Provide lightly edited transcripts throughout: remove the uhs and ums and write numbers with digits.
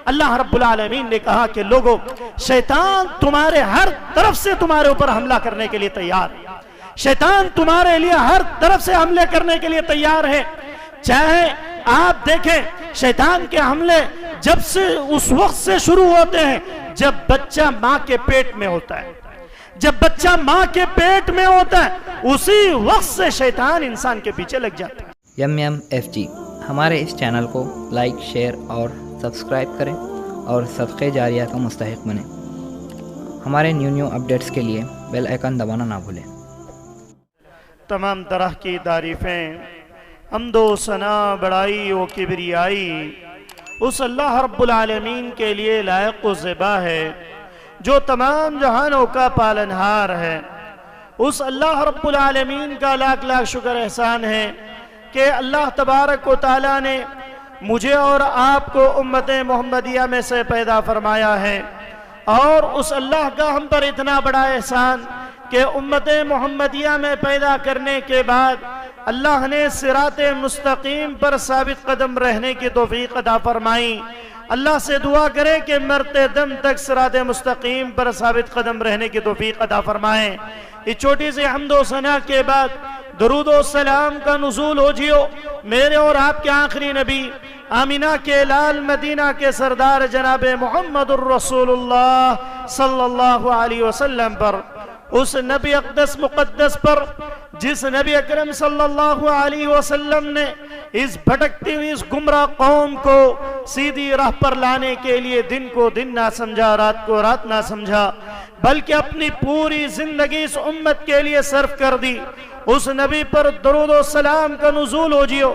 اللہ رب العالمین نے کہا کہ لوگوں، شیطان تمہارے ہر طرف سے تمہارے اوپر حملہ کرنے کے لیے تیار ہے، شیطان تمہارے لیے ہر طرف سے حملے کرنے کے لیے تیار ہے۔ چاہے آپ دیکھیں شیطان کے حملے جب سے اس وقت سے شروع ہوتے ہیں جب بچہ ماں کے پیٹ میں ہوتا ہے، جب بچہ ماں کے پیٹ میں ہوتا ہے اسی وقت سے شیطان انسان کے پیچھے لگ جاتا ہے۔ MMFG ہمارے اس چینل کو لائک، شیئر اور سبسکرائب کریں اور صدقے جاریہ کا مستحق بنیں۔ ہمارے نیو اپڈیٹس کے لیے بیل آئیکن دبانا نہ بھولیں۔ تمام طرح کی تعریفیں، حمد و ثنا، بڑائی و کبریائی اس اللہ رب العالمین کے لیے لائق و زیبا ہے جو تمام جہانوں کا پالنہار ہے۔ اس اللہ رب العالمین کا لاکھ لاکھ شکر احسان ہے کہ اللہ تبارک و تعالیٰ نے مجھے اور آپ کو امت محمدیہ میں سے پیدا فرمایا ہے، اور اس اللہ کا ہم پر اتنا بڑا احسان کہ امت محمدیہ میں پیدا کرنے کے بعد اللہ نے صراط مستقیم پر ثابت قدم رہنے کی توفیق عطا فرمائی۔ اللہ سے دعا کرے کہ مرتے دم تک صراط مستقیم پر ثابت قدم رہنے کی توفیق عطا فرمائیں۔ اس چھوٹی سی حمد و ثنا کے بعد درود و سلام کا نزول ہو جیو میرے اور آپ کے آخری نبی، آمینہ کے لال، مدینہ کے سردار جناب محمد الرسول اللہ صلی اللہ علیہ وسلم پر، اس نبی اقدس مقدس پر جس نبی اکرم صلی اللہ علیہ وسلم نے اس بھٹکتی ہوئی اس گمراہ قوم کو سیدھی راہ پر لانے کے لیے دن کو دن نہ سمجھا، رات کو رات نہ سمجھا، بلکہ اپنی پوری زندگی اس امت کے لیے صرف کر دی۔ اس نبی پر درود و سلام کا نزول ہو جیو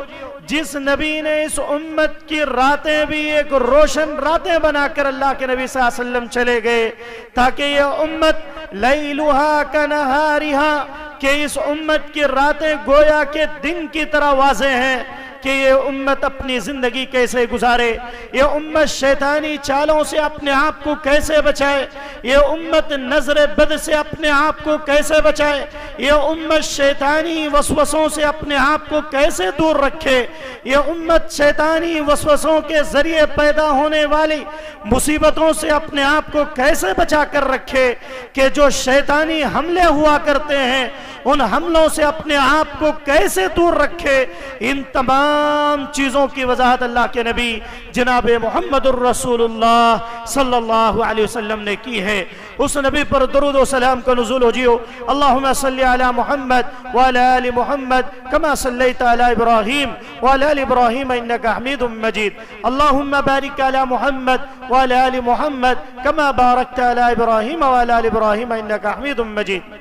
جس نبی نے اس امت کی راتیں بھی ایک روشن راتیں بنا کر اللہ کے نبی صلی اللہ علیہ وسلم چلے گئے تاکہ یہ امت لیلہا کنہارہا، کہ اس امت کی راتیں گویا کہ دن کی طرح واضح ہیں کہ یہ امت اپنی زندگی کیسے گزارے، یہ امت شیطانی چالوں سے اپنے آپ کو کیسے بچائے، یہ امت نظر بد سے اپنے آپ کو کیسے بچائے، یہ امت شیطانی وسوسوں سے اپنے آپ کو کیسے دور رکھے، یہ امت شیطانی وسوسوں کے ذریعے پیدا ہونے والی مصیبتوں سے اپنے آپ کو کیسے بچا کر رکھے، کہ جو شیطانی حملے ہوا کرتے ہیں ان حملوں سے اپنے آپ کو کیسے دور رکھے۔ ان تمام چیزوں کی وضاحت اللہ کے نبی جناب محمد الرسول اللہ صلی اللہ علیہ وسلم نے کی ہے۔ اس نبی پر درود و سلام کا نزول ہو جیو۔ اللہم صلی علی محمد وعلی آل محمد کما صلیت علی ابراہیم وعلی آل ابراہیم انکا حمید مجید۔ اللہم بارک علی محمد وعلی آل محمد کما بارکت علی ابراہیم وعلی آل ابراہیم انکا حمید مجید۔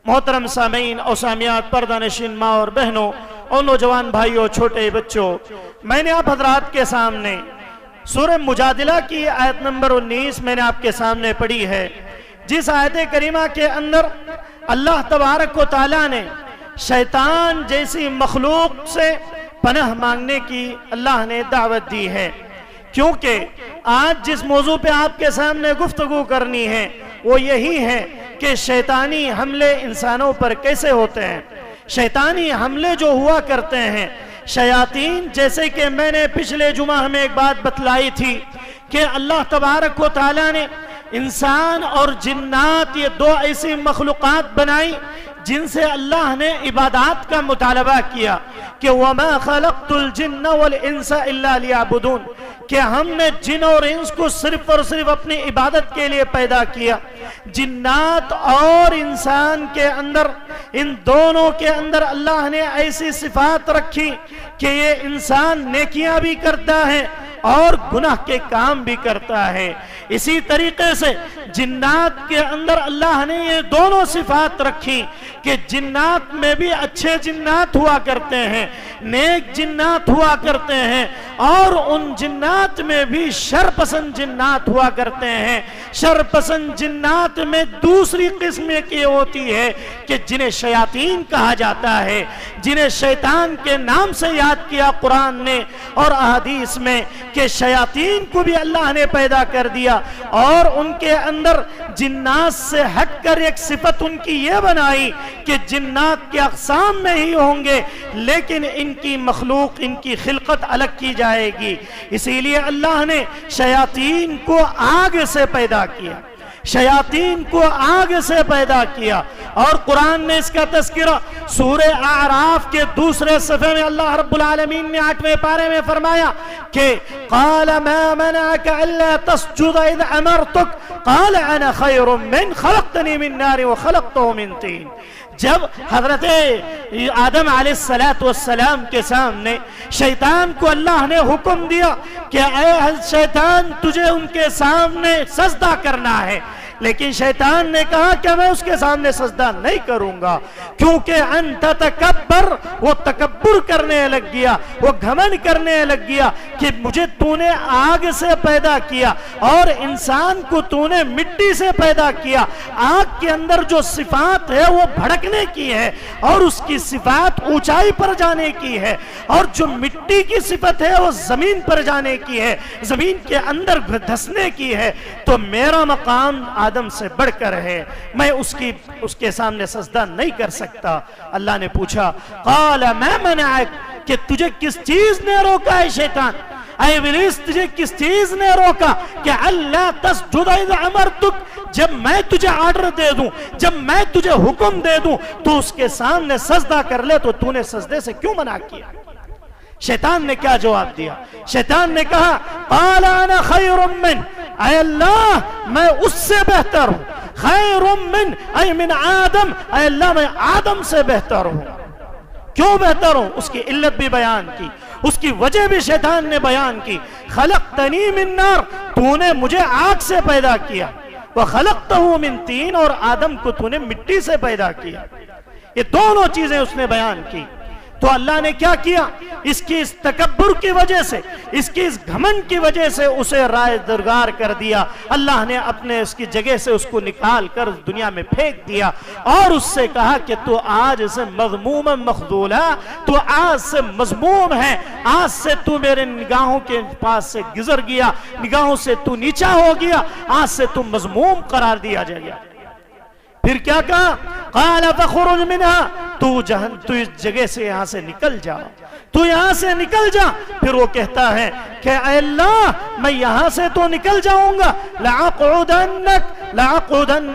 محترم سامعین اور سامعات، پردہ نشین ماں اور بہنوں اور نوجوان بھائیوں، چھوٹے بچوں، میں نے آپ حضرات کے سامنے سورہ مجادلہ کی آیت نمبر 19 میں نے آپ کے سامنے پڑھی ہے، جس آیت کریمہ کے اندر اللہ تبارک و تعالیٰ نے شیطان جیسی مخلوق سے پناہ مانگنے کی اللہ نے دعوت دی ہے۔ کیونکہ آج جس موضوع پہ آپ کے سامنے گفتگو کرنی ہے وہ یہی ہے کہ شیطانی حملے انسانوں پر کیسے ہوتے ہیں۔ شیطانی حملے جو ہوا کرتے ہیں، شیاطین، جیسے کہ میں نے پچھلے جمعہ ہمیں ایک بات بتلائی تھی کہ اللہ تبارک و تعالیٰ نے انسان اور جنات، یہ دو ایسی مخلوقات بنائی جن سے اللہ نے عبادات کا مطالبہ کیا کہ وَمَا خَلَقْتُ الْجِنَّ وَالْإِنسَ إِلَّا لِيَعْبُدُونَ، کہ ہم نے جن اور انس کو صرف اور صرف اپنی عبادت کے لیے پیدا کیا۔ جنات اور انسان کے اندر، ان دونوں کے اندر اللہ نے ایسی صفات رکھی کہ یہ انسان نیکیاں بھی کرتا ہے اور گناہ کے کام بھی کرتا ہے۔ اسی طریقے سے جنات کے اندر اللہ نے یہ دونوں صفات رکھی کہ جنات میں بھی اچھے جنات ہوا کرتے ہیں، نیک جنات ہوا کرتے ہیں، اور ان جنات میں بھی شر پسند جنات ہوا کرتے ہیں۔ شر پسند جنات میں دوسری قسم کی ہوتی ہے کہ جنہیں شیاطین کہا جاتا ہے، جنہیں شیطان کے نام سے یاد کیا قرآن نے اور احادیث میں کہ شیاطین کو بھی اللہ نے پیدا کر دیا اور ان کے اندر جنات سے ہٹ کر ایک صفت ان کی یہ بنائی کہ جنات کے اقسام میں ہی ہوں گے لیکن ان کی مخلوق، ان کی خلقت الگ کی جائے گی. اسی لیے اللہ نے شیاطین کو آگ سے پیدا کیا، شیاطین کو آگ سے پیدا کیا. اور قرآن نے اس کا تذکرہ سورہ اعراف کے دوسرے صفحے میں اللہ رب العالمین نے 8ویں پارے میں فرمایا کہ قال ما منعك الا تسجد اذ امرتك قال انا خير من خلقتني من نار وخلقته من طين. جب حضرت آدم علیہ السلام کے سامنے شیطان کو اللہ نے حکم دیا کہ اے شیطان تجھے ان کے سامنے سجدہ کرنا ہے، لیکن شیطان نے کہا کہ میں اس کے سامنے سجدہ نہیں کروں گا کیونکہ انت تکبر، وہ تکبر کرنے لگ گیا، وہ گھمنڈ کرنے لگ گیا کہ مجھے تو نے آگ سے پیدا کیا اور انسان کو تو نے مٹی سے پیدا کیا. آگ کے اندر جو صفات ہے وہ بھڑکنے کی ہے اور اس کی صفات اونچائی پر جانے کی ہے، اور جو مٹی کی صفت ہے وہ زمین پر جانے کی ہے، زمین کے اندر دھسنے کی ہے. تو میرا مقام آدم سے بڑھ کر ہے، میں اس کے سامنے سجدہ نہیں کر سکتا. اللہ نے پوچھا قال ما منعک، کہ تجھے کس چیز نے روکا ہے شیطان، اے ابلیس تجھے کس چیز نے روکا کہ اللہ تسجد اذ امرتک، جب میں تجھے آرڈر دے دوں، جب میں تجھے حکم دے دوں تو اس کے سامنے سجدہ کر لے، تو نے سجدے سے کیوں منع کیا؟ شیطان نے کیا جواب دیا؟ شیطان نے کہا قال انا خیر من، اے اللہ میں اس سے بہتر ہوں، خیر من اے من آدم، اے اللہ میں آدم سے بہتر ہوں. کیوں بہتر ہوں؟ اس کی علت بھی بیان کی، اس کی وجہ بھی شیطان نے بیان کی. خلقتنی من نار، تو نے مجھے آگ سے پیدا کیا، وخلقتہ من طین، اور آدم کو تو نے مٹی سے پیدا کیا. یہ دونوں چیزیں اس نے بیان کی. تو اللہ نے کیا کیا؟ اس کی اس تکبر کی وجہ سے، اس کی اس گھمنڈ کی وجہ سے اسے رائے درگار کر دیا. اللہ نے اپنے اس کی جگہ سے اس کو نکال کر دنیا میں پھینک دیا اور اس سے کہا کہ تو آج سے مذموم مخذولا، تو آج سے مذموم ہے، آج سے تو میرے نگاہوں کے پاس سے گزر گیا، نگاہوں سے تو نیچا ہو گیا، آج سے تو مذموم قرار دیا جائے گا. پھر کیا کہا؟ قال فخرج منها، تو اس جگہ سے یہاں سے نکل جا، تو یہاں سے نکل جا. پھر وہ کہتا ہے کہ اے اللہ میں یہاں سے تو نکل جاؤں گا، لَأَقْعُدَنَّ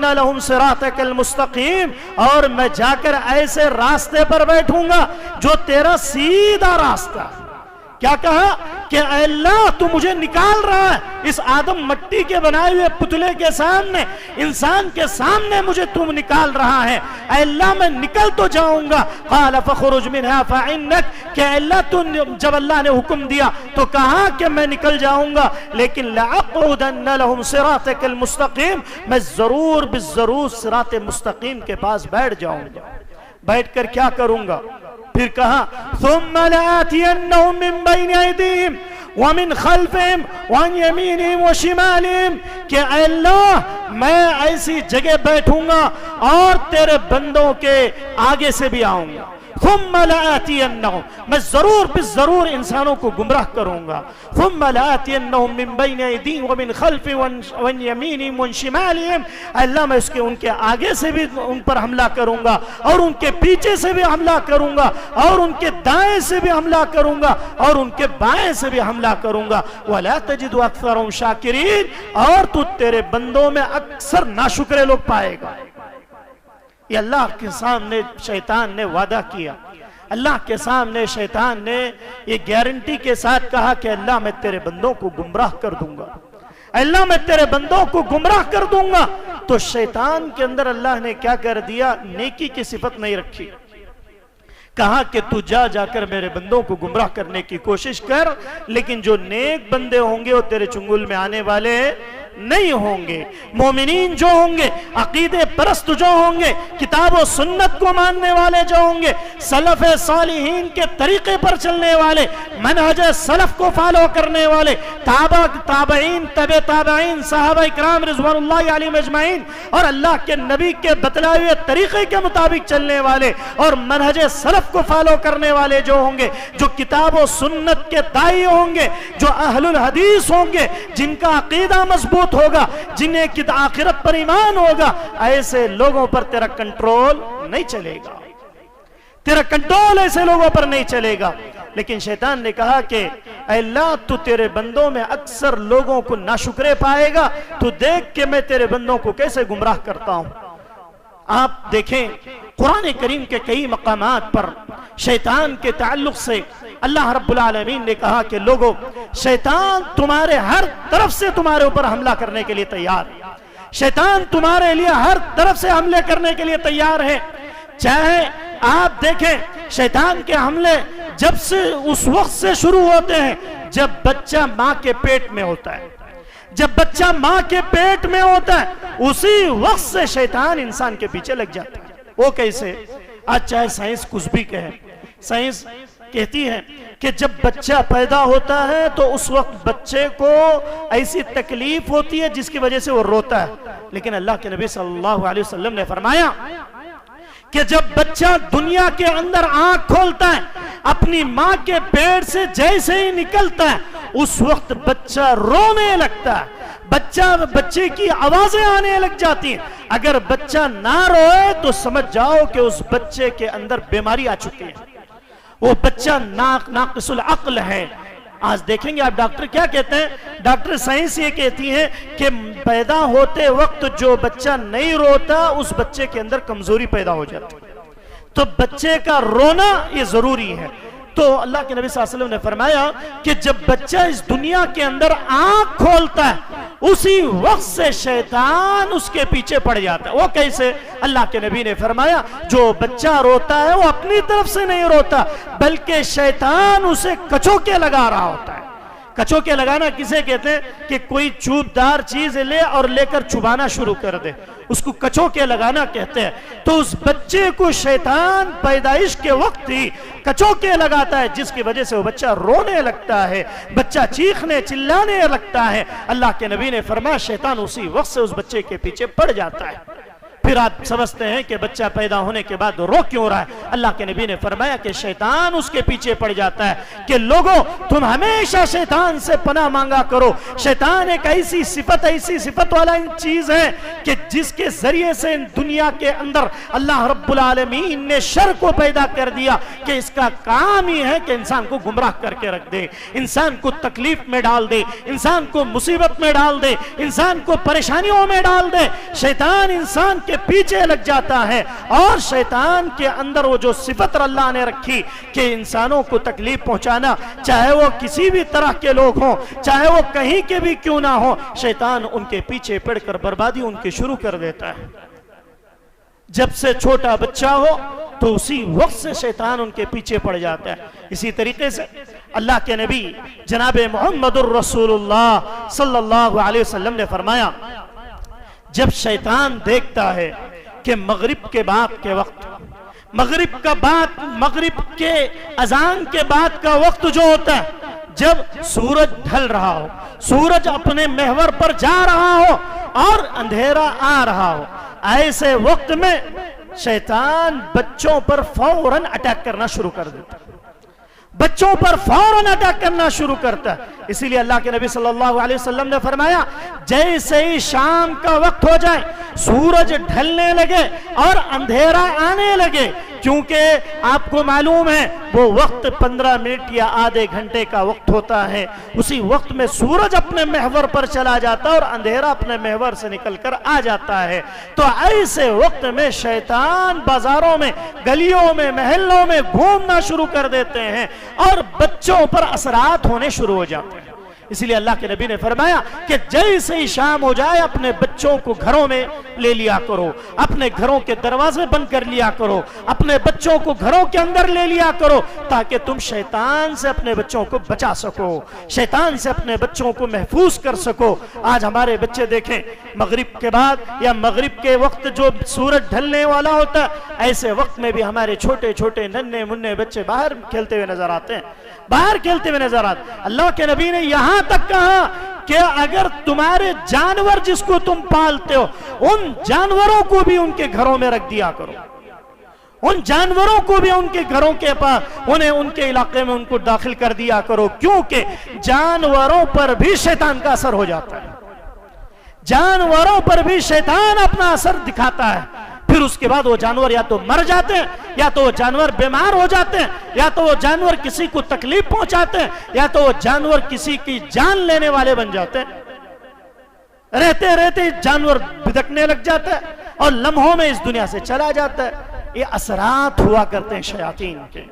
لَهُمْ صِرَاطَكَ الْمُسْتَقِيمِ، اور میں جا کر ایسے راستے پر بیٹھوں گا جو تیرا سیدھا راستہ. کیا کہا کہ اے اللہ تو مجھے نکال رہا ہے اس آدم مٹی کے بنائے ہوئے پتلے کے سامنے، انسان کے سامنے مجھے تم نکال رہا ہے، اے اللہ میں نکل تو جاؤں گا. قال فخرج منها فإنك، کہ اے اللہ تو جب اللہ نے حکم دیا تو کہا کہ میں نکل جاؤں گا، لیکن لأقعدن لهم صراطك المستقيم، میں ضرور بالضرور صراط مستقیم کے پاس بیٹھ جاؤں گا. بیٹھ کر کیا کروں گا؟ پھر کہا ثم لآتینہم من بین ایدیہم ومن خلفہم وعن یمینہم وشمالہم، کہ اے اللہ میں ایسی جگہ بیٹھوں گا اور تیرے بندوں کے آگے سے بھی آؤں گا. ثم لآتینہم، میں ضرور بالضرور انسانوں کو گمراہ کروں گا. ثم لآتینہم من بین ایدیہم ومن خلفہم وعن یمینہم وعن شمالہم، اللہ میں ان کے آگے سے بھی ان پر حملہ کروں گا اور ان کے پیچھے سے بھی حملہ کروں گا اور ان کے دائیں سے بھی حملہ کروں گا اور ان کے بائیں سے بھی حملہ کروں گا. ولا تجد اکثرهم شاکرین، اور تو تیرے بندوں میں اکثر ناشکرے لوگ پائے گا. یہ اللہ کے سامنے شیطان نے وعدہ کیا، اللہ کے سامنے شیطان نے یہ گارنٹی کے ساتھ کہا کہ اللہ میں تیرے بندوں کو گمراہ کر دوں گا، اللہ میں تیرے بندوں کو گمراہ کر دوں گا. تو شیطان کے اندر اللہ نے کیا کر دیا؟ نیکی کی صفت نہیں رکھی. کہا کہ تو جا کر میرے بندوں کو گمراہ کرنے کی کوشش کر، لیکن جو نیک بندے ہوں گے وہ تیرے چنگل میں آنے والے نہیں ہوں گے۔ مومنین جو ہوں گے، عقیدے پرست جو ہوں گے، کتاب و سنت کو ماننے والے جو ہوں گے، سلف صالحین کے طریقے پر چلنے والے، منہج سلف کو فالو کرنے والے، تابعین، تبع تابعین، صحابہ اکرام رضوان اللہ علیہم اجمعین، اور اللہ کے نبی کے بتلائے ہوئے طریقے کے مطابق چلنے والے اور منہج سلف کو فالو کرنے والے جو ہوں گے، جو کتاب و سنت کے دائی ہوں گے، جو اہل الحدیث ہوں گے، جن کا عقیدہ مضبوط ہوگا، جنہیں آخرت پر ایمان ہوگا، ایسے لوگوں پر تیرا کنٹرول نہیں چلے گا، تیرا کنٹرول ایسے لوگوں پر نہیں چلے گا۔ لیکن شیطان نے کہا کہ اے اللہ تو تیرے بندوں میں اکثر لوگوں کو ناشکرے پائے گا، تو دیکھ کہ میں تیرے بندوں کو کیسے گمراہ کرتا ہوں۔ آپ دیکھیں قرآن کریم کے کئی مقامات پر شیطان کے تعلق سے اللہ رب العالمین نے کہا کہ لوگو، شیطان تمہارے ہر طرف سے تمہارے اوپر حملہ کرنے کے لیے تیار ہے، شیطان تمہارے لیے ہر طرف سے حملے کرنے کے لیے تیار ہے۔ چاہے آپ دیکھیں شیطان کے حملے جب سے اس وقت سے شروع ہوتے ہیں جب بچہ ماں کے پیٹ میں ہوتا ہے، جب بچہ ماں کے پیٹ میں ہوتا ہے اسی وقت سے شیطان انسان کے پیچھے لگ جاتا ہے۔ وہ کیسے؟ آج چاہے سائنس کچھ بھی کہے، سائنس کہتی ہے کہ جب بچہ پیدا ہوتا ہے تو اس وقت بچے کو ایسی تکلیف ہوتی ہے جس کی وجہ سے وہ روتا ہے، لیکن اللہ کے نبی صلی اللہ علیہ وسلم نے فرمایا کہ جب بچہ دنیا کے اندر آنکھ کھولتا ہے اپنی ماں کے پیٹ سے جیسے ہی نکلتا ہے اس وقت بچہ رونے لگتا ہے، بچے کی آوازیں آنے لگ جاتی ہیں۔ اگر بچہ نہ روئے تو سمجھ جاؤ کہ اس بچے کے اندر بیماری آ چکی ہے، وہ بچہ ناقص العقل ہے۔ آج دیکھیں گے آپ ڈاکٹر کیا کہتے ہیں، ڈاکٹر سائنس یہ کہتی ہیں کہ پیدا ہوتے وقت جو بچہ نہیں روتا اس بچے کے اندر کمزوری پیدا ہو جاتی ہے، تو بچے کا رونا یہ ضروری ہے۔ تو اللہ کے نبی صلی اللہ علیہ وسلم نے فرمایا کہ جب بچہ اس دنیا کے اندر آنکھ کھولتا ہے اسی وقت سے شیطان اس کے پیچھے پڑ جاتا ہے۔ وہ کیسے؟ اللہ کے نبی نے فرمایا جو بچہ روتا ہے وہ اپنی طرف سے نہیں روتا بلکہ شیطان اسے کچوکے لگا رہا ہوتا ہے۔ کچوکے لگانا کسے کہتے ہیں؟ کہ کوئی چوبدار چیز لے اور لے کر چبانا شروع کر دے، اس کو کچوکے لگانا کہتے ہیں۔ تو اس بچے کو شیطان پیدائش کے وقت ہی کچوکے لگاتا ہے جس کی وجہ سے وہ بچہ رونے لگتا ہے، بچہ چیخنے چلانے لگتا ہے۔ اللہ کے نبی نے فرمایا شیطان اسی وقت سے اس بچے کے پیچھے پڑ جاتا ہے۔ پھر آپ سمجھتے ہیں کہ بچہ پیدا ہونے کے بعد رو کیوں رہا ہے؟ اللہ کے نبی نے فرمایا کہ شیطان اس کے پیچھے پڑ جاتا ہے کہ لوگوں تم ہمیشہ شیطان سے پناہ مانگا کرو۔ شیطان ایک ایسی صفت والا چیز ہے کہ جس کے ذریعے سے دنیا کے اندر اللہ رب العالمین نے شر کو پیدا کر دیا کہ اس کا کام ہی ہے کہ انسان کو گمراہ کر کے رکھ دے، انسان کو تکلیف میں ڈال دے، انسان کو مصیبت میں ڈال دے، انسان کو پریشانیوں میں ڈال دے۔ شیطان انسان کے پیچھے لگ جاتا ہے اور شیطان کے اندر وہ جو صفت اللہ نے رکھی کہ انسانوں کو تکلیف پہنچانا، چاہے وہ کسی بھی طرح کے لوگ ہوں، چاہے وہ کہیں کے بھی کیوں نہ ہوں، شیطان ان کے پیچھے پڑ کر بربادی ان کی شروع کر دیتا ہے۔ جب سے چھوٹا بچہ ہو تو اسی وقت سے شیطان ان کے پیچھے پڑ جاتا ہے۔ اسی طریقے سے اللہ کے نبی جناب محمد الرسول اللہ صلی اللہ علیہ وسلم نے فرمایا جب شیطان دیکھتا ہے کہ مغرب کے بعد کے وقت، مغرب کے اذان کے بعد کا وقت جو ہوتا ہے، جب سورج ڈھل رہا ہو، سورج اپنے محور پر جا رہا ہو اور اندھیرا آ رہا ہو، ایسے وقت میں شیطان بچوں پر فوراً اٹیک کرنا شروع کر دیتا ہے، بچوں پر فوراً اٹیک کرنا شروع کرتا ہے۔ اسی لیے اللہ کے نبی صلی اللہ علیہ وسلم نے فرمایا جیسے ہی شام کا وقت ہو جائے، سورج ڈھلنے لگے اور اندھیرا آنے لگے، کیونکہ آپ کو معلوم ہے وہ وقت 15 منٹ یا آدھے گھنٹے کا وقت ہوتا ہے، اسی وقت میں سورج اپنے محور پر چلا جاتا ہے اور اندھیرا اپنے محور سے نکل کر آ جاتا ہے۔ تو ایسے وقت میں شیطان بازاروں میں، گلیوں میں، محلوں میں گھومنا شروع کر دیتے ہیں اور بچوں پر اثرات ہونے شروع ہو جاتے ہیں۔ اس لیے اللہ کے نبی نے فرمایا کہ جیسے ہی شام ہو جائے اپنے بچوں کو گھروں میں لے لیا کرو، اپنے گھروں کے دروازے بند کر لیا کرو، اپنے بچوں کو گھروں کے اندر لے لیا کرو، تاکہ تم شیطان سے اپنے بچوں کو بچا سکو، شیطان سے اپنے بچوں کو محفوظ کر سکو۔ آج ہمارے بچے دیکھیں مغرب کے بعد یا مغرب کے وقت جو سورج ڈھلنے والا ہوتا ہے، ایسے وقت میں بھی ہمارے چھوٹے چھوٹے ننھے منھے بچے باہر کھیلتے ہوئے نظر آتے ہیں، باہر کھیلتے ہوئے نظر آتے ہیں۔ اللہ کے نبی نے یہاں تک کہا کہ اگر تمہارے جانور جس کو تم پالتے ہو ان جانوروں کو بھی ان کے گھروں میں رکھ دیا کرو، ان جانوروں کو بھی ان کے گھروں کے پاس انہیں ان کے علاقے میں ان کو داخل کر دیا کرو، کیونکہ جانوروں پر بھی شیطان کا اثر ہو جاتا ہے، جانوروں پر بھی شیطان اپنا اثر دکھاتا ہے۔ پھر اس کے بعد وہ جانور یا تو مر جاتے ہیں، یا تو وہ جانور بیمار ہو جاتے ہیں، یا تو وہ جانور کسی کو تکلیف پہنچاتے ہیں، یا تو وہ جانور کسی کی جان لینے والے بن جاتے ہیں۔ رہتے رہتے جانور بھٹکنے لگ جاتا ہے اور لمحوں میں اس دنیا سے چلا جاتا ہے۔ یہ اثرات ہوا کرتے ہیں شیاطین کے۔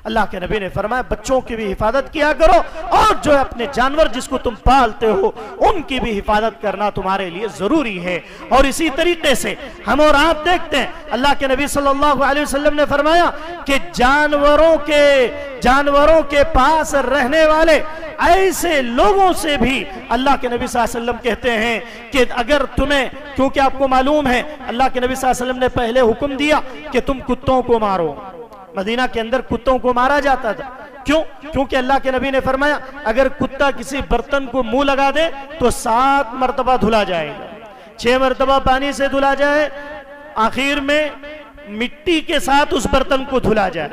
اللہ کے نبی نے فرمایا بچوں کی بھی حفاظت کیا کرو، اور جو اپنے جانور جس کو تم پالتے ہو ان کی بھی حفاظت کرنا تمہارے لیے ضروری ہے۔ اور اسی طریقے سے ہم اور آپ دیکھتے ہیں اللہ کے نبی صلی اللہ علیہ وسلم نے فرمایا کہ جانوروں کے پاس رہنے والے ایسے لوگوں سے بھی اللہ کے نبی صلی اللہ علیہ وسلم کہتے ہیں کہ اگر تمہیں، کیونکہ آپ کو معلوم ہے اللہ کے نبی صلی اللہ علیہ وسلم نے پہلے حکم دیا کہ تم کتوں کو مارو، مدینہ کے اندر کتوں کو مارا جاتا تھا۔ کیونکہ اللہ کے نبی نے فرمایا اگر کتا کسی برتن کو منہ لگا دے تو 7 مرتبہ دھلا جائے گا، 6 مرتبہ پانی سے دھلا جائے، آخر میں مٹی کے ساتھ اس برتن کو دھلا جائے،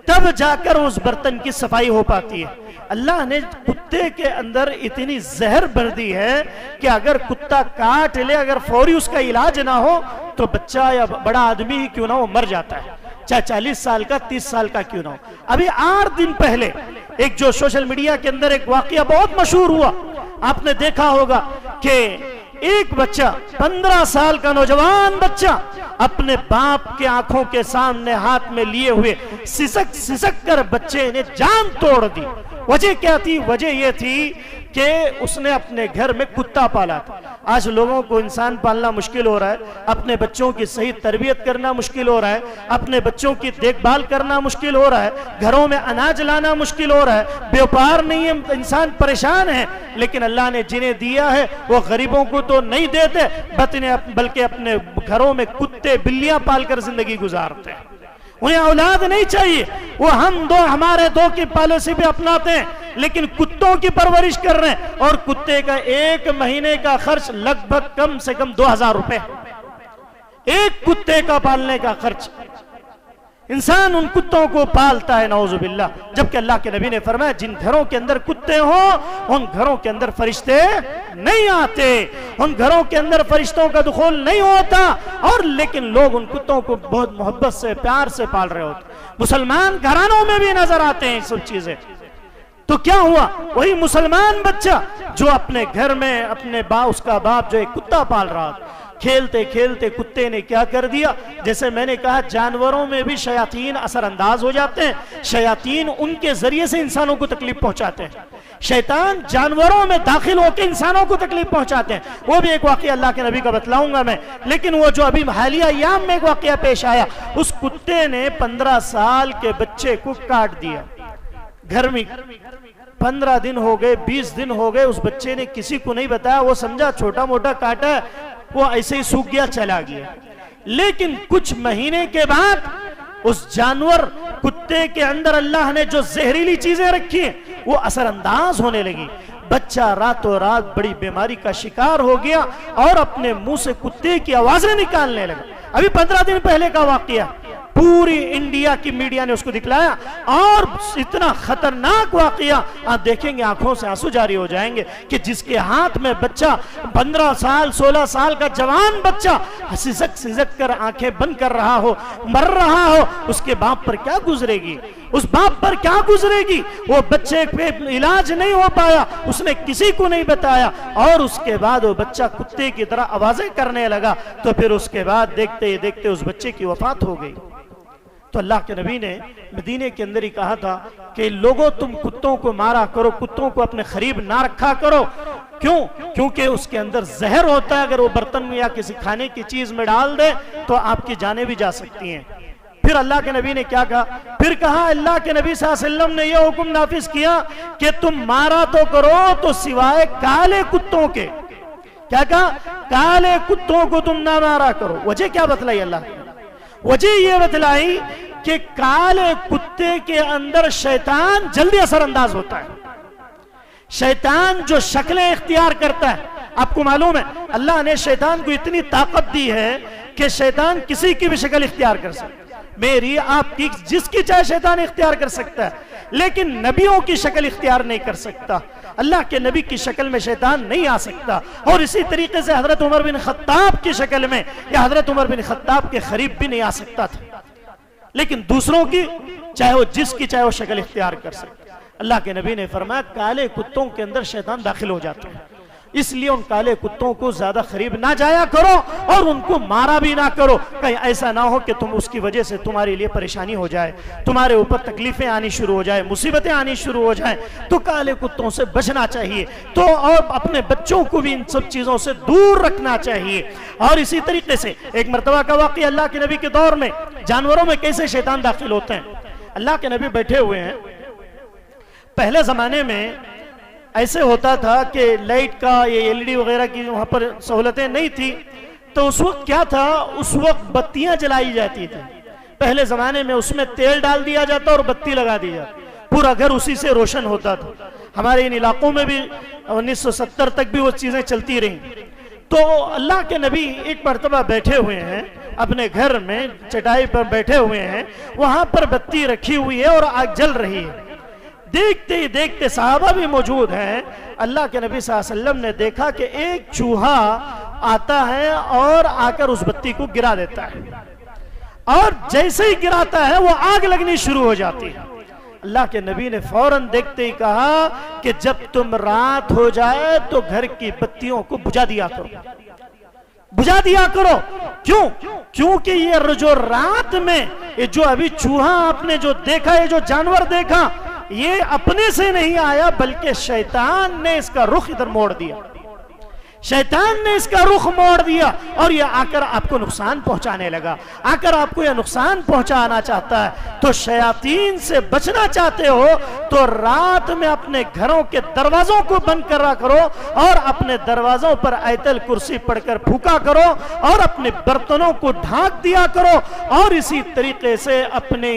تب جا کر اس برتن کی صفائی ہو پاتی ہے۔ اللہ نے کتے کے اندر اتنی زہر بھر دی ہے کہ اگر کتا کاٹ لے، اگر فوری اس کا علاج نہ ہو تو بچہ یا بڑا آدمی ہی کیوں نہ ہو مر جاتا ہے، چاہے 40 سال کا 30 سال کا کیوں نہ ہو۔ ابھی 8 دن پہلے ایک جو سوشل میڈیا کے اندر ایک واقعہ بہت مشہور ہوا، آپ نے دیکھا ہوگا کہ ایک بچہ 15 سال کا نوجوان بچہ اپنے باپ کے آنکھوں کے سامنے ہاتھ میں لیے ہوئے سسک کر بچے نے جان توڑ دی۔ وجہ کیا تھی؟ وجہ یہ تھی کہ اس نے اپنے گھر میں کتا پالا تھا۔ آج لوگوں کو انسان پالنا مشکل ہو رہا ہے، اپنے بچوں کی صحیح تربیت کرنا مشکل ہو رہا ہے، اپنے بچوں کی دیکھ بھال کرنا مشکل ہو رہا ہے، گھروں میں اناج لانا مشکل ہو رہا ہے، بیوپار نہیں ہے، انسان پریشان ہے۔ لیکن اللہ نے جنہیں دیا ہے وہ غریبوں کو تو نہیں دیتے، بلکہ اپنے گھروں میں کتے بلیاں پال کر زندگی گزارتے ہیں۔ انہیں اولاد نہیں چاہیے، وہ ہمارے دو کی پالیسی پہ اپناتے ہیں، لیکن کتوں کی پرورش کر رہے ہیں، اور کتے کا 1 مہینے کا خرچ لگ بھگ کم سے کم 2000 روپے، ایک کتے کا پالنے کا خرچ۔ انسان ان کتوں کو پالتا ہے نعوذ باللہ، جبکہ اللہ کے نبی نے فرمایا جن گھروں کے اندر کتے ہوں ان گھروں کے اندر فرشتے نہیں آتے، ان گھروں کے اندر فرشتوں کا دخول نہیں ہوتا، اور لیکن لوگ ان کتوں کو بہت محبت سے پیار سے پال رہے ہوتے۔ مسلمان گھرانوں میں بھی نظر آتے ہیں سب چیزیں۔ تو کیا ہوا؟ وہی مسلمان بچہ جو اپنے گھر میں اس کا باپ جو ایک کتا پال رہا تھا، کھیلتے کھیلتے کتے نے کیا کر دیا؟ جیسے میں نے کہا جانوروں میں بھی شیاطین اثر انداز ہو جاتے ہیں، شیاطین ان کے ذریعے سے انسانوں کو تکلیف پہنچاتے ہیں، شیطان جانوروں میں داخل ہو کے انسانوں کو تکلیف پہنچاتے ہیں۔ وہ بھی ایک واقعہ اللہ کے نبی کا بتلاؤں گا میں، لیکن وہ جو ابھی حالیہ ایام میں ایک واقعہ پیش آیا، اس کتے نے 15 سال کے بچے کو کاٹ دیا گھر میں۔ 15 دن ہو گئے، 20 دن ہو گئے، اس بچے نے کسی کو نہیں بتایا، وہ سمجھا چھوٹا موٹا کاٹا ہے، وہ ایسے ہی سوکھ گیا، چلا گیا۔ لیکن کچھ مہینے کے بعد اس جانور کتے کے اندر اللہ نے جو زہریلی چیزیں رکھی ہیں وہ اثر انداز ہونے لگی۔ بچہ راتوں رات بڑی بیماری کا شکار ہو گیا اور اپنے منہ سے کتے کی آوازیں نکالنے لگا۔ ابھی 15 دن پہلے کا واقعہ، پوری انڈیا کی میڈیا نے اس کو دکھلایا، اور اتنا خطرناک واقعہ آپ دیکھیں گے آنکھوں سے آنسو جاری ہو جائیں گے کہ جس کے ہاتھ میں بچہ 15 سال 16 سال کا جوان بچہ سسک کر آنکھیں بند کر رہا ہو، مر رہا ہو، اس کے باپ پر کیا گزرے گی؟ اس باپ پر کیا گزرے گی؟ وہ بچے پہ علاج نہیں ہو پایا، اس نے کسی کو نہیں بتایا، اور اس کے بعد وہ بچہ کتے کی طرح آوازیں کرنے لگا، تو پھر اس کے بعد دیکھتے ہی دیکھتے اس بچے کی وفات ہو گئی۔ تو اللہ کے نبی نے مدینے کے اندر ہی کہا تھا کہ لوگوں تم کتوں کو مارا کرو، کتوں کو اپنے قریب نہ رکھا کرو. کیوں؟ کیونکہ اس کے اندر زہر ہوتا ہے، اگر وہ برتن میں یا کسی کھانے کی چیز میں ڈال دے تو آپ کی جانیں بھی جا سکتی ہیں. پھر اللہ کے نبی نے کیا کہا؟ پھر کہا اللہ کے نبی صلی اللہ علیہ وسلم نے یہ حکم نافذ کیا کہ تم مارا تو کرو تو سوائے کالے کتوں کے. کیا کہا؟ کالے کتوں کو تم نہ مارا کرو. وجہ کیا بتلائی اللہ نے؟ وجہ یہ بتلائی کہ کالے کتے کے اندر شیطان جلدی اثر انداز ہوتا ہے. شیطان جو شکلیں اختیار کرتا ہے، آپ کو معلوم ہے اللہ نے شیطان کو اتنی طاقت دی ہے کہ شیطان کسی کی بھی شکل اختیار کر سکتا ہے. میری آپ کی جس کی چاہے شیطان اختیار کر سکتا ہے، لیکن نبیوں کی شکل اختیار نہیں کر سکتا. اللہ کے نبی کی شکل میں شیطان نہیں آ سکتا. اور اسی طریقے سے حضرت عمر بن خطاب کی شکل میں یا حضرت عمر بن خطاب کے قریب بھی نہیں آ سکتا تھا، لیکن دوسروں کی چاہے وہ جس کی چاہے وہ شکل اختیار کر سکتا. اللہ کے نبی نے فرمایا کالے کتوں کے اندر شیطان داخل ہو جاتے ہیں، اس لیے ان کالے کتوں کو زیادہ قریب نہ جایا کرو اور ان کو مارا بھی نہ کرو. کہیں ایسا نہ ہو کہ تم اس کی وجہ سے تمہارے لیے پریشانی ہو جائے، تمہارے اوپر تکلیفیں آنی شروع ہو جائے، مصیبتیں آنی شروع ہو جائیں. تو کالے کتوں سے بچنا چاہیے، تو اور اپنے بچوں کو بھی ان سب چیزوں سے دور رکھنا چاہیے. اور اسی طریقے سے ایک مرتبہ کا واقعہ اللہ کے نبی کے دور میں جانوروں میں کیسے شیطان داخل ہوتے ہیں. اللہ کے نبی بیٹھے ہوئے ہیں. پہلے زمانے میں ایسے ہوتا تھا کہ لائٹ کا یہ LED وغیرہ کی وہاں پر سہولتیں نہیں تھی، تو اس وقت کیا تھا، اس وقت بتیاں جلائی جاتی تھی. پہلے زمانے میں اس میں تیل ڈال دیا جاتا اور بتی لگا دی جاتی، پورا گھر اسی سے روشن ہوتا تھا. ہمارے ان علاقوں میں بھی 1970 تک بھی وہ چیزیں چلتی رہیں. تو اللہ کے نبی ایک مرتبہ بیٹھے ہوئے ہیں اپنے گھر میں، چٹائی پر بیٹھے ہوئے ہیں، وہاں پر بتی رکھی ہوئی ہے اور آگ جل رہی ہے. دیکھتے ہی دیکھتے صحابہ بھی موجود ہیں. اللہ کے نبی صلی اللہ علیہ وسلم نے دیکھا کہ ایک چوہا آتا ہے اور آ کر اس بتی کو گرا دیتا ہے، اور جیسے ہی گراتا ہے وہ آگ لگنی شروع ہو جاتی ہے. اللہ کے نبی نے فوراً دیکھتے ہی کہا کہ جب تم رات ہو جائے تو گھر کی بتیوں کو بجھا دیا کرو، بجھا دیا کرو. کیوں؟ کیونکہ یہ جو رات میں یہ جو ابھی چوہا آپ نے جو دیکھا، یہ جو جانور دیکھا، یہ اپنے سے نہیں آیا بلکہ شیطان نے اس کا رخ ادھر موڑ دیا. شیطان نے اس کا رخ موڑ دیا اور یہ آ کر آپ کو نقصان پہنچانے لگا، آ کر آپ کو یہ نقصان پہنچانا چاہتا ہے. تو شیاطین سے بچنا چاہتے ہو تو رات میں اپنے گھروں کے دروازوں کو بند کرا کرو اور اپنے دروازوں پر آیت الکرسی پڑھ کر پھونکا کرو اور اپنے برتنوں کو ڈھانک دیا کرو. اور اسی طریقے سے اپنے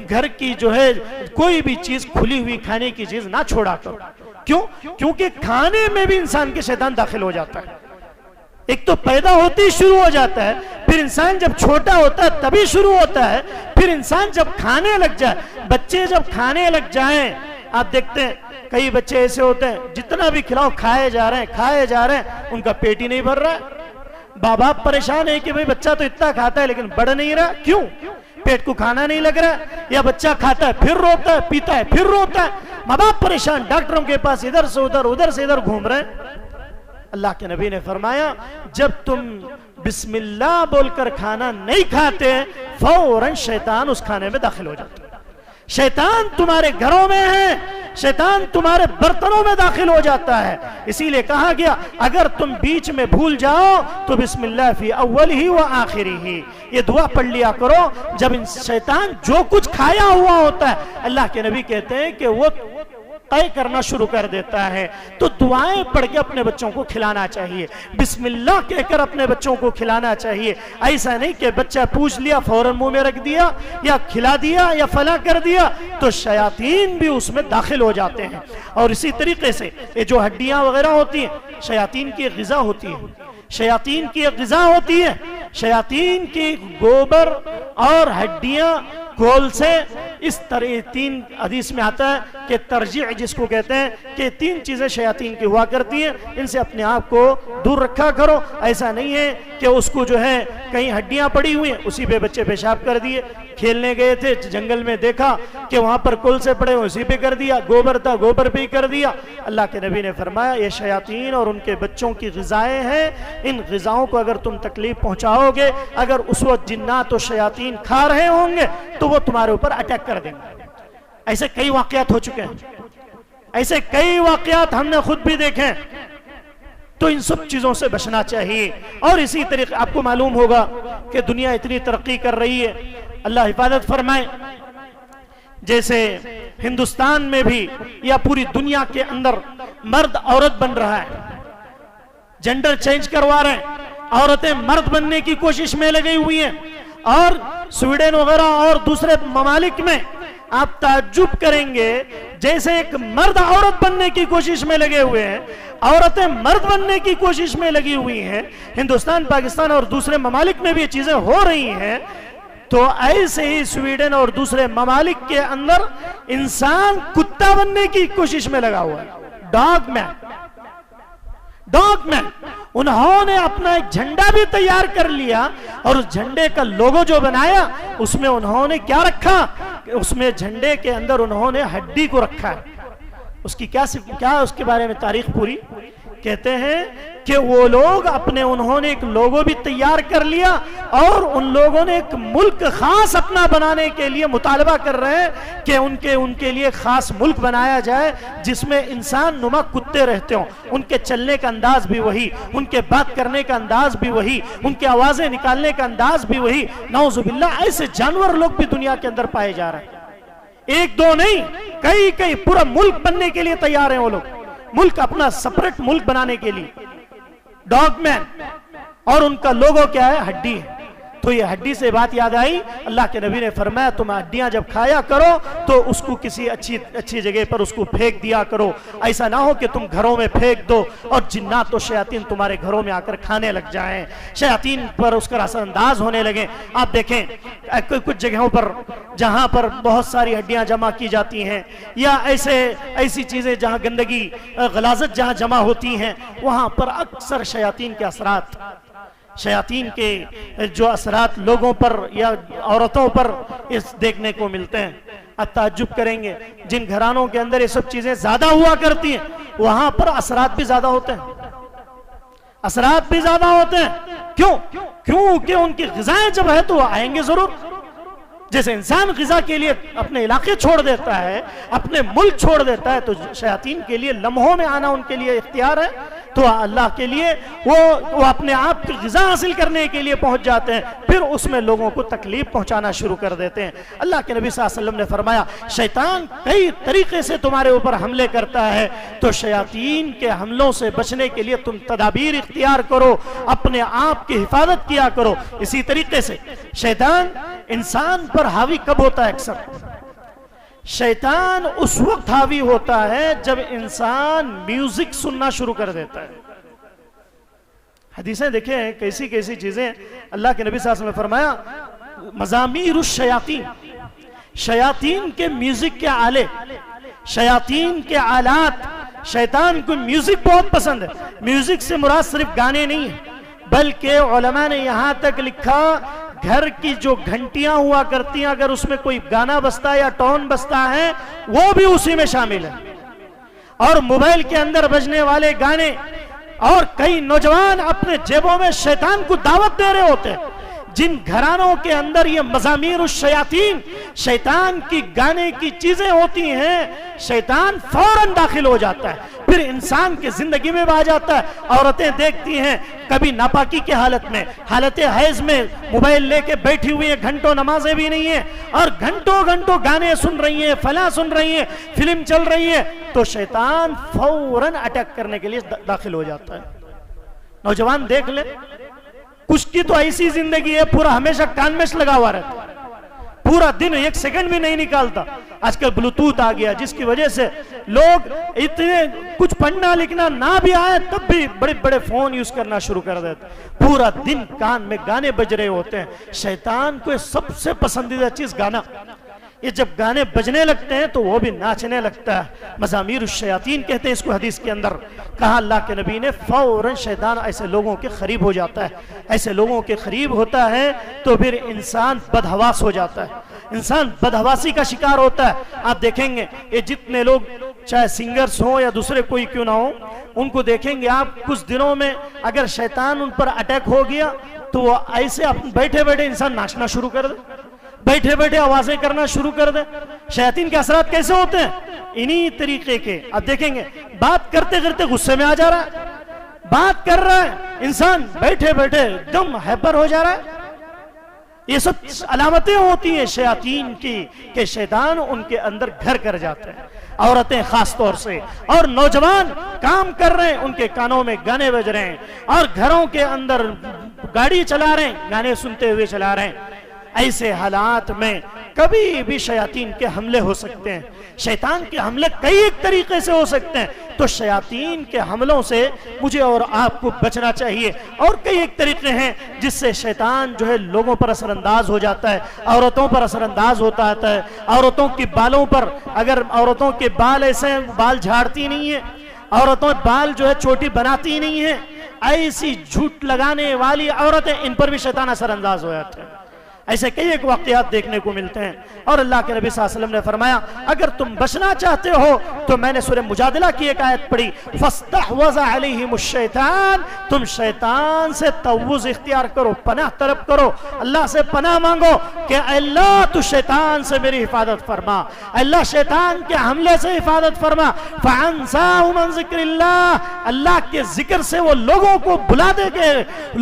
گھر کی جو ہے کوئی بھی چیز کھلی ہوئی کھانے کی چیز نہ چھوڑا کرو. کیوں؟ کیونکہ کھانے میں بھی انسان کے شیطان داخل ہو جاتا ہے. ایک تو پیدا ہوتی شروع ہو جاتا ہے، پھر انسان جب چھوٹا ہوتا ہے تبھی شروع ہوتا ہے، پھر انسان جب کھانے لگ جائے، بچے جب کھانے لگ جائیں، آپ دیکھتے ہیں کئی بچے ایسے ہوتے ہیں جتنا بھی کھلاؤ کھائے جا رہے ہیں، ان کا پیٹ ہی نہیں بھر رہا ہے. ماں باپ پریشان ہے کہ بھئی بچہ تو اتنا کھاتا ہے لیکن بڑھ نہیں رہا. کیوں؟ پیٹ کو کھانا نہیں لگ رہا ہے، یا بچہ کھاتا ہے پھر روتا ہے، پیتا ہے پھر روتا ہے. ماں باپ پریشان، ڈاکٹروں کے پاس ادھر سے ادھر، ادھر سے ادھر گھوم رہے ہیں. اللہ کے نبی نے فرمایا جب تم بسم اللہ بول کر کھانا نہیں کھاتے فوراً شیطان اس کھانے میں داخل ہو جاتا ہے. شیطان تمہارے گھروں میں ہے، شیطان تمہارے برتنوں میں داخل ہو جاتا ہے. اسی لیے کہا گیا اگر تم بیچ میں بھول جاؤ تو بسم اللہ فی اولہ و آخرہ، یہ دعا پڑھ لیا کرو. جب شیطان جو کچھ کھایا ہوا ہوتا ہے اللہ کے نبی کہتے ہیں کہ وہ طے کرنا شروع کر دیتا ہے. تو دعائیں پڑھ کے اپنے بچوں کو کھلانا چاہیے، بسم اللہ کہہ کر اپنے بچوں کو کھلانا چاہیے. ایسا نہیں کہ بچہ پوچھ لیا فوراً منہ میں رکھ دیا یا کھلا دیا یا فلاں کر دیا، تو شیاطین بھی اس میں داخل ہو جاتے ہیں. اور اسی طریقے سے یہ جو ہڈیاں وغیرہ ہوتی ہیں شیاطین کی غذا ہوتی ہے، شیاطین کی غذا ہوتی ہے. شیاطین کی گوبر اور ہڈیاں گول سے اس طرح تین حدیث میں آتا ہے کہ ترجیع جس کو کہتے ہیں کہ تین چیزیں شیاطین کی ہوا کرتی ہیں، ان سے اپنے آپ کو دور رکھا کرو. ایسا نہیں ہے کہ اس کو جو ہے کہیں ہڈیاں پڑی ہوئی ہیں اسی پہ بچے پیشاب کر دیے، کھیلنے گئے تھے جنگل میں دیکھا کہ وہاں پر کل سے پڑے اسی پہ کر دیا، گوبر تھا گوبر پہ ہی کر دیا. اللہ کے نبی نے فرمایا یہ شیاطین اور ان کے بچوں کی غذائیں ہیں. ان غذاؤں کو اگر تم تکلیف پہنچاؤ گے، اگر اس وقت جنات و شیاطین کھا رہے ہوں گے تو تو وہ تمہارے اوپر اٹیک کر دیں گے. ایسے کئی واقعات ہو چکے ہیں, ایسے کئی واقعات ہم نے خود بھی دیکھے. تو ان سب چیزوں سے بچنا چاہیے. اور اسی طریقے آپ کو معلوم ہوگا کہ دنیا اتنی ترقی کر رہی ہے, اللہ حفاظت فرمائے. جیسے ہندوستان میں بھی یا پوری دنیا کے اندر مرد عورت بن رہا ہے, جنڈر چینج کروا رہے ہیں, عورتیں مرد بننے کی کوشش میں لگی ہوئی ہیں. اور سویڈن وغیرہ اور دوسرے ممالک میں آپ تعجب کریں گے, جیسے ایک مرد عورت بننے کی کوشش میں لگے ہوئے ہیں, عورتیں مرد بننے کی کوشش میں لگی ہوئی ہیں. ہندوستان, پاکستان اور دوسرے ممالک میں بھی یہ چیزیں ہو رہی ہیں. تو ایسے ہی سویڈن اور دوسرے ممالک کے اندر انسان کتا بننے کی کوشش میں لگا ہوا ہے, ڈاگ مین. انہوں نے اپنا ایک جھنڈا بھی تیار کر لیا, اور اس جھنڈے کا لوگو جو بنایا اس میں انہوں نے کیا رکھا, اس میں جھنڈے کے اندر انہوں نے ہڈی کو رکھا ہے. اس کی کیا اس کے بارے میں تاریخ پوری کہتے ہیں کہ وہ لوگ انہوں نے ایک لوگو بھی تیار کر لیا, اور ان لوگوں نے ایک ملک خاص اپنا بنانے کے لیے مطالبہ کر رہے ہیں کہ ان کے لیے خاص ملک بنایا جائے جس میں انسان نما کتے رہتے ہوں, ان کے چلنے کا انداز بھی وہی, ان کے بات کرنے کا انداز بھی وہی, ان کے آوازیں نکالنے کا انداز بھی وہی. نعوذ باللہ, ایسے جانور لوگ بھی دنیا کے اندر پائے جا رہے ہیں. ایک دو نہیں, کئی پورا ملک بننے کے لیے تیار ہیں وہ لوگ, ملک اپنا سپریٹ ملک بنانے کے لیے. ڈاگ مین, اور ان کا لوگو کیا ہے, ہڈی ہے. تو یہ ہڈی سے بات یاد آئی, اللہ کے نبی نے فرمایا تم ہڈیاں جب کھایا کرو تو اس کو کسی اچھی جگہ پر اس کو پھینک دیا کرو. ایسا نہ ہو کہ تم گھروں میں پھینک دو اور جنات و شیاطین تمہارے گھروں میں آ کر کھانے لگ جائیں, شیاطین پر اس کا اثر انداز ہونے لگیں. آپ دیکھیں کچھ جگہوں پر جہاں پر بہت ساری ہڈیاں جمع کی جاتی ہیں, یا ایسی چیزیں جہاں گندگی غلاظت جہاں جمع ہوتی ہیں, وہاں پر اکثر شیاطین کے اثرات, شیاطین کے جو اثرات لوگوں پر یا عورتوں پر اس دیکھنے کو ملتے ہیں. آپ تعجب کریں گے, جن گھرانوں کے اندر یہ سب چیزیں زیادہ ہوا کرتی ہیں وہاں پر اثرات بھی زیادہ ہوتے ہیں, اثرات بھی زیادہ ہوتے ہیں. کیونکہ ان کی غذائیں جب ہے تو آئیں گے ضرور. جیسے انسان غذا کے لیے اپنے علاقے چھوڑ دیتا ہے, اپنے ملک چھوڑ دیتا ہے, تو شیاطین کے لیے لمحوں میں آنا ان کے لیے اختیار ہے. تو اللہ کے لیے وہ اپنے آپ کی غذا حاصل کرنے کے لیے پہنچ جاتے ہیں, پھر اس میں لوگوں کو تکلیف پہنچانا شروع کر دیتے ہیں. اللہ کے نبی صلی اللہ علیہ وسلم نے فرمایا شیطان کئی طریقے سے تمہارے اوپر حملے کرتا ہے, تو شیاطین کے حملوں سے بچنے کے لیے تم تدابیر اختیار کرو, اپنے آپ کی حفاظت کیا کرو. اسی طریقے سے شیطان انسان پر حاوی کب ہوتا ہے؟ اکثر شیطان اس وقت حاوی ہوتا ہے جب انسان میوزک سننا شروع کر دیتا ہے. حدیثیں دیکھیں کیسی چیزیں اللہ کے نبی صلی اللہ علیہ وسلم نے فرمایا, مزامیر الشیاطین, شیاطین کے میوزک کے آلے, شیاطین کے آلات. شیطان کو میوزک بہت پسند ہے. میوزک سے مراد صرف گانے نہیں ہیں, بلکہ علماء نے یہاں تک لکھا گھر کی جو گھنٹیاں ہوا کرتی ہیں, اگر اس میں کوئی گانا بجتا ہے یا ٹون بجتا ہے وہ بھی اسی میں شامل ہے. اور موبائل کے اندر بجنے والے گانے, اور کئی نوجوان اپنے جیبوں میں شیطان کو دعوت دے رہے ہوتے ہیں. جن گھرانوں کے اندر یہ مزامیر الشیاطین, شیطان کی گانے کی چیزیں ہوتی ہیں, شیطان فوراً داخل ہو جاتا ہے, پھر انسان کے زندگی میں آ جاتا ہے. عورتیں دیکھتی ہیں کبھی ناپاکی کے حالت میں, حالت حیض میں موبائل لے کے بیٹھی ہوئی ہیں, گھنٹوں نمازیں بھی نہیں ہیں, اور گھنٹوں گانے سن رہی ہیں, فلاں سن رہی ہیں, فلم چل رہی ہے, تو شیطان فوراً اٹیک کرنے کے لیے داخل ہو جاتا ہے. نوجوان دیکھ لے, کچھ کی تو ایسی زندگی ہے پورا ہمیشہ کانمش لگا ہوا رہتا ہے, پورا دن ایک سیکنڈ بھی نہیں نکالتا. آج کل بلوٹوتھ آ گیا جس کی وجہ سے لوگ اتنے کچھ پڑھنا لکھنا نہ بھی آئے تب بھی بڑے بڑے فون یوز کرنا شروع کر دیتے, پورا دن کان میں گانے بج رہے ہوتے ہیں. شیطان کو سب سے پسندیدہ چیز گانا, یہ جب گانے بجنے لگتے ہیں تو وہ بھی ناچنے لگتا ہے. مزامیر الشیاطین کہتے ہیں اس کو. حدیث کے اندر کہا اللہ کے نبی نے فوراً شیطان ایسے لوگوں کے قریب ہو جاتا ہے. ایسے لوگوں کے قریب ہوتا ہے تو پھر انسان بدحواس ہو جاتا ہے, انسان بدحواسی کا شکار ہوتا ہے. آپ دیکھیں گے یہ جتنے لوگ چاہے سنگرز ہوں یا دوسرے کوئی کیوں نہ ہوں, ان کو دیکھیں گے آپ کچھ دنوں میں اگر شیطان ان پر اٹیک ہو گیا تو وہ ایسے بیٹھے بیٹھے انسان ناچنا شروع کر دے, بیٹھے بیٹھے آوازیں کرنا شروع کر دے. شیاطین کے اثرات کیسے ہوتے ہیں؟ انہی طریقے کے. اب دیکھیں گے بات کرتے کرتے غصے میں آ جا رہا ہے, بات کر رہا ہے انسان بیٹھے بیٹھے ایک دم ہائپر ہو جا رہا ہے. یہ سب علامتیں ہوتی ہیں شیاطین کی کہ شیطان ان کے اندر گھر کر جاتے ہیں. عورتیں خاص طور سے اور نوجوان کام کر رہے ہیں, ان کے کانوں میں گانے بج رہے ہیں اور گھروں کے اندر گاڑی چلا رہے ہیں, گانے سنتے ہوئے چلا رہے ہیں. ایسے حالات میں کبھی بھی شیاطین کے حملے ہو سکتے ہیں. شیطان کے حملے کئی ایک طریقے سے ہو سکتے ہیں. تو شیاطین کے حملوں سے مجھے اور آپ کو بچنا چاہیے. اور کئی ایک طریقے ہیں جس سے شیطان جو ہے لوگوں پر اثر انداز ہو جاتا ہے, عورتوں پر اثر انداز ہوتا ہے. عورتوں کی بالوں پر, اگر عورتوں کے بال ایسے بال جھاڑتی نہیں ہیں, عورتوں بال جو ہے چوٹی بناتی نہیں ہیں, ایسی جھوٹ لگانے والی عورتیں, ان پر بھی شیطان اثر انداز ہو جاتے ہیں. ایسے کئی ایک واقعات دیکھنے کو ملتے ہیں. اور اللہ کے نبی صلی اللہ علیہ وسلم نے فرمایا اگر تم بچنا چاہتے ہو تو میں نے سورہ مجادلہ کی ایک آیت پڑھی, فَاسْتَحْوَذَ عَلَيْهِمُ الشَّيْطَانِ, تم شیطان سے تعوذ اختیار کرو, پناہ طلب کرو, اللہ سے پناہ مانگو کہ اللہ تو شیطان سے میری حفاظت فرما, اللہ شیطان کے حملے سے حفاظت فرما. فَأَنْسَاهُ مَنْ ذِكْرِ اللَّهِ, اللہ کے ذکر سے وہ لوگوں کو بھلا دے گے,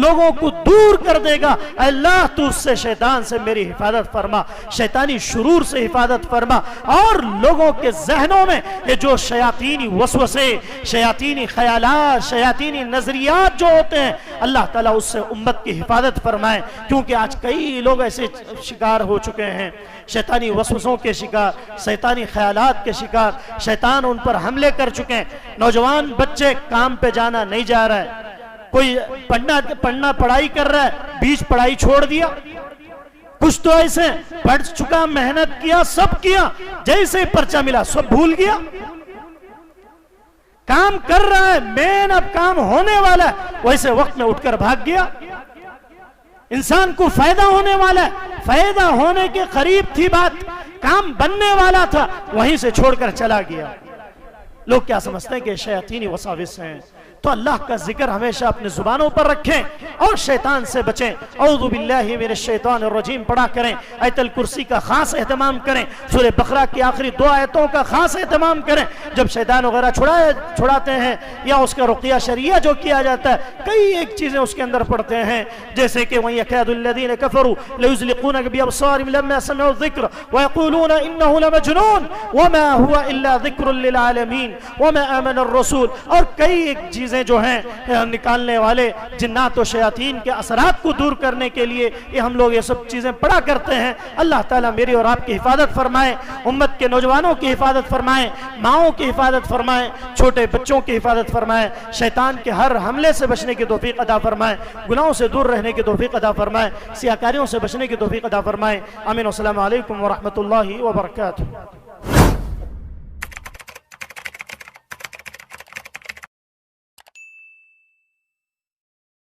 لوگوں کو دور کر دے گا. اللہ تو اس سے شیطان سے میری حفاظت فرما, شیطانی شرور سے حفاظت فرما. اور لوگوں کے ذہنوں میں یہ جو شیاطینی وسوسے, شیاطینی خیالات, شیاطینی نظریات جو ہوتے ہیں, اللہ تعالیٰ اس سے امت کی حفاظت فرمائے. کیونکہ آج کئی لوگ ایسے شکار ہو چکے ہیں, شیطانی وسوسوں کے شکار, شیطانی خیالات کے شکار, شیطان ان پر حملے کر چکے ہیں. نوجوان بچے کام پہ جانا نہیں جا رہا ہے, کوئی پڑھنا پڑھائی کر رہا ہے, بیچ پڑھائی چھوڑ دیا. کچھ تو ایسے پڑھ چکا, محنت کیا, سب کیا, جیسے پرچہ ملا سب بھول گیا. کام کر رہا ہے, مین اب کام ہونے والا ہے, ویسے وقت میں اٹھ کر بھاگ گیا. انسان کو فائدہ ہونے والا ہے, فائدہ ہونے کے قریب تھی بات, کام بننے والا تھا, وہیں سے چھوڑ کر چلا گیا. لوگ کیا سمجھتے ہیں کہ شیاطینی وساوس ہیں. تو اللہ کا ذکر ہمیشہ اپنے زبانوں پر رکھیں اور شیطان سے بچیں. اعوذ باللہ من الشیطان الرجیم پڑھا کریں, آیت الکرسی کا خاص اہتمام کریں, سورہ بقرہ کی آخری 2 آیتوں کا خاص اہتمام کریں. جب شیطان وغیرہ چھڑاتے ہیں یا اس کا رقیہ شریعہ جو کیا جاتا ہے, کئی ایک چیزیں اس کے اندر پڑھتے ہیں, جیسے کہ وَإِنْ يَكَادُ الَّذِينَ كَفَرُوا لَيُزْلِقُونَكَ بِأَبْصَارِهِمْ لَمَّا سَمِعُوا الذِّكْرَ وَيَقُولُونَ إِنَّهُ لَمَجْنُونٌ وَمَا هُوَ إِلَّا ذِكْرٌ لِّلْعَالَمِينَ وَمَا آمَنَ الرَّسُولُ. اور کئی ایک چیزیں جو ہیں نکالنے والے جنات و شیاطین کے اثرات کو دور کرنے کے لیے یہ ہم لوگ یہ سب چیزیں پڑھا کرتے ہیں. اللہ تعالیٰ میری اور آپ کی حفاظت فرمائے, امت کے نوجوانوں کی حفاظت فرمائے, ماؤں کی حفاظت فرمائے, چھوٹے بچوں کی حفاظت فرمائے, شیطان کے ہر حملے سے بچنے کی توفیق عطا فرمائے, گناہوں سے دور رہنے کی توفیق عطا فرمائے, سیاکاریوں سے بچنے کی توفیق عطا فرمائے. آمین. السلام علیکم ورحمۃ اللہ وبرکاتہ.